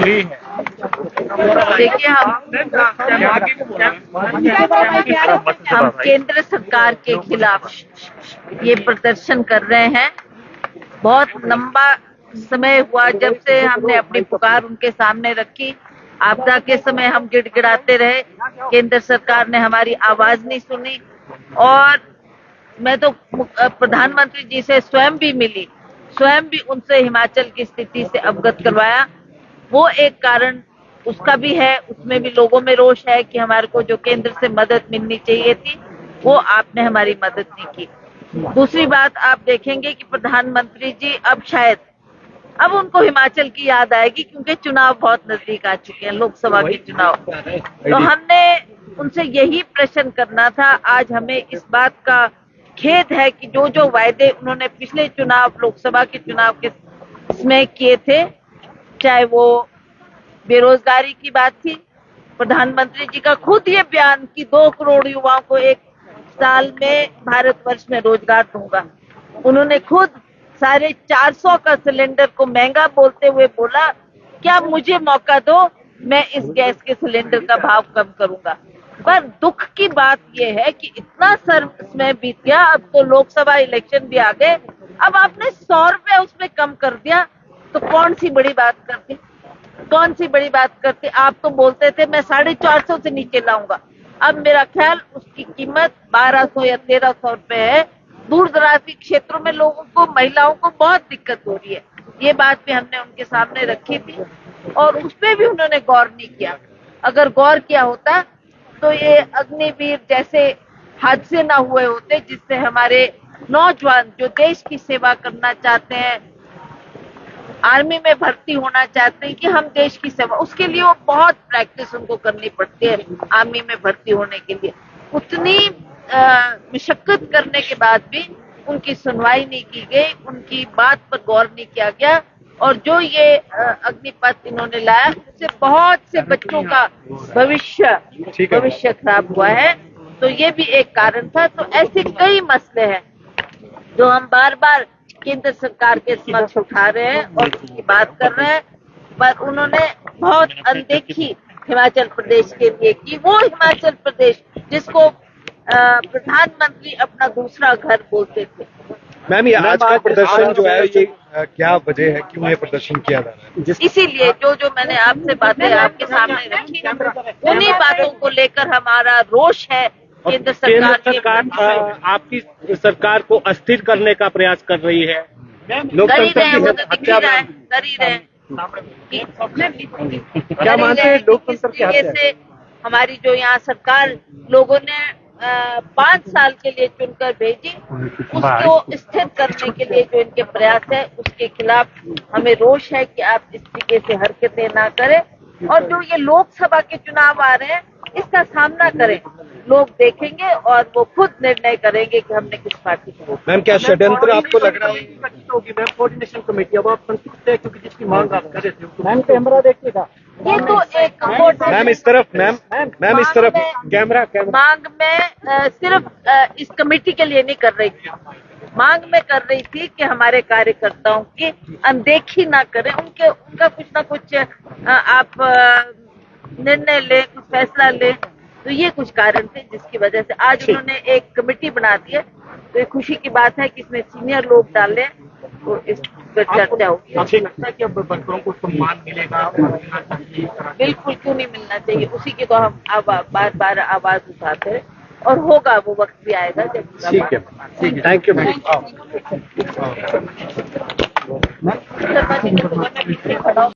जरूरी है। देखिए, हम केंद्र सरकार के खिलाफ ये प्रदर्शन कर रहे हैं। बहुत लंबा समय हुआ जब से हमने अपनी पुकार उनके सामने रखी। आपदा के समय हम गिड़गिड़ाते रहे, केंद्र सरकार ने हमारी आवाज नहीं सुनी। और मैं तो प्रधानमंत्री जी से स्वयं भी मिली, स्वयं भी उनसे हिमाचल की स्थिति से अवगत करवाया। वो एक कारण उसका भी है, उसमें भी लोगों में रोष है कि हमारे को जो केंद्र से मदद मिलनी चाहिए थी वो आपने हमारी मदद नहीं की। दूसरी बात, आप देखेंगे कि प्रधानमंत्री जी अब उनको हिमाचल की याद आएगी, क्योंकि चुनाव बहुत नजदीक आ चुके हैं, लोकसभा के चुनाव। तो हमने उनसे यही प्रश्न करना था। आज हमें इस बात का खेद है कि जो जो वायदे उन्होंने पिछले चुनाव, लोकसभा के चुनाव के इसमें किए थे, चाहे वो बेरोजगारी की बात थी, प्रधानमंत्री जी का खुद ये बयान कि 2 करोड़ युवाओं को एक साल में भारतवर्ष में रोजगार दूंगा। उन्होंने खुद 450 का सिलेंडर को महंगा बोलते हुए बोला, क्या मुझे मौका दो, मैं इस गैस के सिलेंडर का भाव कम करूंगा। पर दुख की बात यह है कि इतना समय बीत गया, अब तो लोकसभा इलेक्शन भी आ गए, अब आपने 100 रुपए उसमें कम कर दिया, तो कौन सी बड़ी बात करती, कौन सी बड़ी बात करती। आप तो बोलते थे मैं 450 से नीचे लाऊंगा, अब मेरा ख्याल उसकी कीमत 1200 या 1300 रुपए है। दूर दराज के क्षेत्रों में लोगों को, महिलाओं को बहुत दिक्कत हो रही है। ये बात भी हमने उनके सामने रखी थी और उसपे भी उन्होंने गौर नहीं किया। अगर गौर किया होता तो ये अग्निवीर जैसे हादसे ना हुए होते, जिससे हमारे नौजवान जो देश की सेवा करना चाहते हैं, आर्मी में भर्ती होना चाहते हैं कि हम देश की सेवा, उसके लिए वो बहुत प्रैक्टिस उनको करनी पड़ती है। आर्मी में भर्ती होने के लिए उतनी मशक्कत करने के बाद भी उनकी सुनवाई नहीं की गई, उनकी बात पर गौर नहीं किया गया। और जो ये अग्निपथ इन्होंने लाया, उससे बहुत से बच्चों का भविष्य खराब हुआ है। तो ये भी एक कारण था। तो ऐसे कई मसले हैं जो हम बार बार केंद्र सरकार के समक्ष उठा रहे हैं और उसकी बात कर रहे हैं, पर उन्होंने बहुत अनदेखी हिमाचल प्रदेश के लिए की। वो हिमाचल प्रदेश जिसको प्रधानमंत्री अपना दूसरा घर बोलते थे। मैम, ये आज का प्रदर्शन जो है, ये क्या वजह है, क्यों ये प्रदर्शन किया जा रहा है? इसीलिए जो मैंने आपसे बातें आपके सामने रखी, उन्हीं बातों को लेकर हमारा रोष है। केंद्र सरकार आपकी सरकार को अस्थिर करने का प्रयास कर रही है। लोकतंत्र की हत्या कर ही रहे। क्या मानते हैं लोकतंत्र की हत्या से हमारी जो यहाँ सरकार लोगों ने 5 साल के लिए चुनकर भेजी, उसको स्थिर करने के लिए जो इनके प्रयास है, उसके खिलाफ हमें रोष है कि आप इस तरीके से हरकतें ना करें। और जो ये लोकसभा के चुनाव आ रहे हैं, इसका सामना करें, लोग देखेंगे और वो खुद निर्णय करेंगे कि हमने किस पार्टी को। मैम, क्या षड्यंत्र आपको लग रहा है? मैम, कोऑर्डिनेशन कमेटी, अब आप संतुष्ट है क्योंकि जिसकी मांग आप कर रहे थे। मैम, कैमरा देखिएगा। ये तो एक मैम इस तरफ, मैम इस तरफ, कैमरा। मांग में सिर्फ इस कमेटी के लिए नहीं कर रही थी, मांग में कर रही थी कि हमारे कार्यकर्ताओं की अनदेखी ना करें, उनका कुछ ना कुछ आप निर्णय लें, कुछ फैसला लें। तो ये कुछ कारण थे जिसकी वजह से आज उन्होंने एक कमेटी बना दी है। तो ये खुशी की बात है कि इसमें सीनियर लोग डाले, तो इस पर चर्चा होगी। आपको लगता है कि अब वर्करों को सम्मान मिलेगा? बिल्कुल, क्यों नहीं मिलना चाहिए, उसी की तो हम बार बार आवाज उठाते हैं और होगा, वो वक्त भी आएगा जब। ठीक है, थैंक यू मैम।